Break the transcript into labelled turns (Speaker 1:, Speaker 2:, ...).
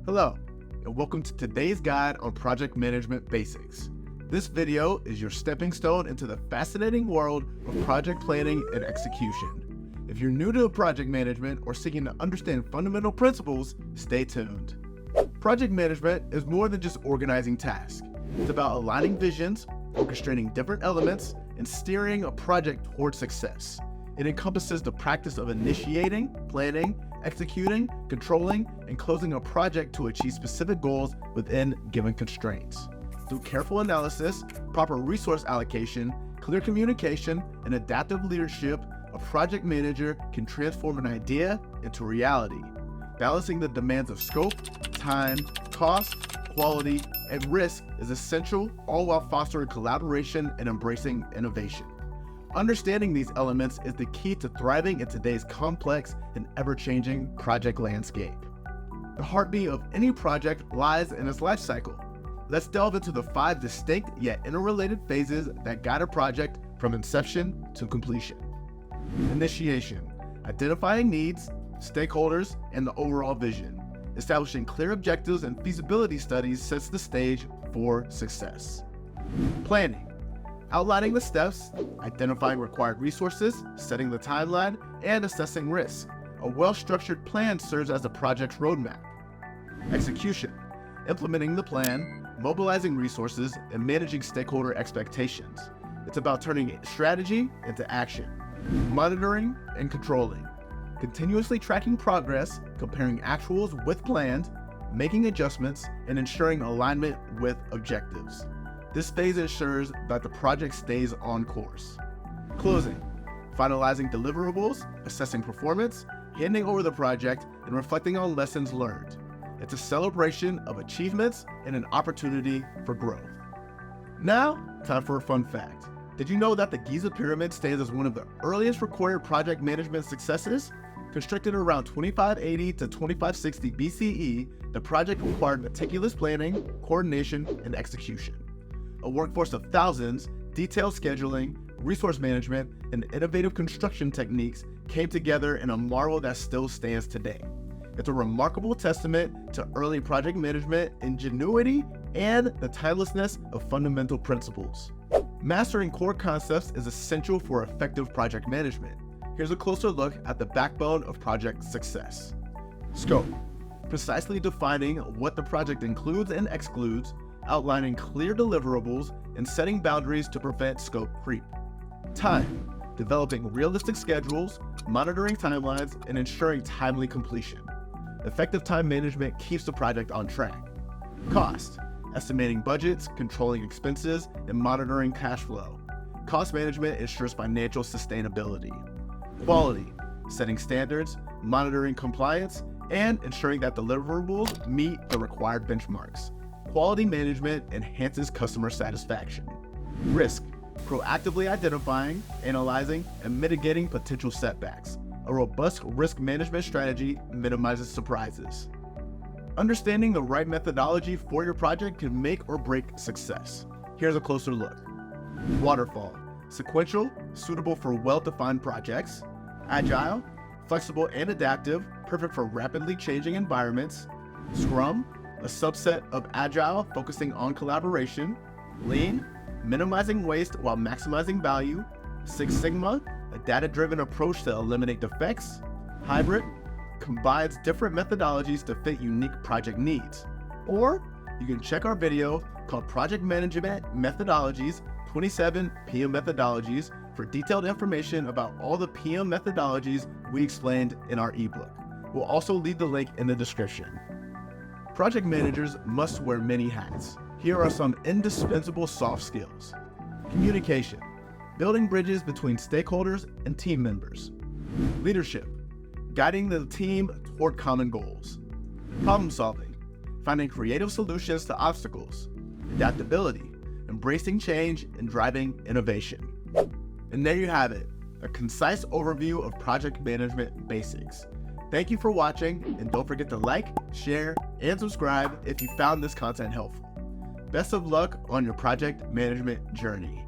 Speaker 1: Hello, and welcome to today's guide on project management basics. This video is your stepping stone into the fascinating world of project planning and execution. If you're new to project management or seeking to understand fundamental principles, stay tuned. Project management is more than just organizing tasks. It's about aligning visions, orchestrating different elements, and steering a project towards success. It encompasses the practice of initiating, planning, executing, controlling, and closing a project to achieve specific goals within given constraints. Through careful analysis, proper resource allocation, clear communication, and adaptive leadership, a project manager can transform an idea into reality. Balancing the demands of scope, time, cost, quality, and risk is essential, all while fostering collaboration and embracing innovation. Understanding these elements is the key to thriving in today's complex and ever-changing project landscape. The heartbeat of any project lies in its life cycle. Let's delve into the 5 distinct yet interrelated phases that guide a project from inception to completion. Initiation: identifying needs, stakeholders, and the overall vision. Establishing clear objectives and feasibility studies sets the stage for success. Planning: outlining the steps, identifying required resources, setting the timeline, and assessing risk. A well-structured plan serves as a project's roadmap. Execution: implementing the plan, mobilizing resources, and managing stakeholder expectations. It's about turning strategy into action. Monitoring and controlling: continuously tracking progress, comparing actuals with planned, making adjustments, and ensuring alignment with objectives. This phase ensures that the project stays on course. Closing: finalizing deliverables, assessing performance, handing over the project, and reflecting on lessons learned. It's a celebration of achievements and an opportunity for growth. Now, time for a fun fact. Did you know that the Giza Pyramid stands as one of the earliest recorded project management successes? Constructed around 2580 to 2560 BCE, the project required meticulous planning, coordination, and execution. A workforce of thousands, detailed scheduling, resource management, and innovative construction techniques came together in a marvel that still stands today. It's a remarkable testament to early project management ingenuity and the timelessness of fundamental principles. Mastering core concepts is essential for effective project management. Here's a closer look at the backbone of project success. Scope: precisely defining what the project includes and excludes, outlining clear deliverables, and setting boundaries to prevent scope creep. Time: developing realistic schedules, monitoring timelines, and ensuring timely completion. Effective time management keeps the project on track. Cost: estimating budgets, controlling expenses, and monitoring cash flow. Cost management ensures financial sustainability. Quality: setting standards, monitoring compliance, and ensuring that deliverables meet the required benchmarks. Quality management enhances customer satisfaction. Risk: proactively identifying, analyzing, and mitigating potential setbacks. A robust risk management strategy minimizes surprises. Understanding the right methodology for your project can make or break success. Here's a closer look. Waterfall: sequential, suitable for well-defined projects. Agile: flexible and adaptive, perfect for rapidly changing environments. Scrum: a subset of Agile focusing on collaboration. Lean: minimizing waste while maximizing value. Six Sigma: a data-driven approach to eliminate defects. Hybrid: combines different methodologies to fit unique project needs. Or you can check our video called Project Management Methodologies, 27 PM Methodologies for detailed information about all the PM methodologies we explained in our ebook. We'll also leave the link in the description. Project managers must wear many hats. Here are some indispensable soft skills. Communication: building bridges between stakeholders and team members. Leadership: guiding the team toward common goals. Problem solving: finding creative solutions to obstacles. Adaptability: embracing change and driving innovation. And there you have it, a concise overview of project management basics. Thank you for watching, and don't forget to like, share, and subscribe if you found this content helpful. Best of luck on your project management journey.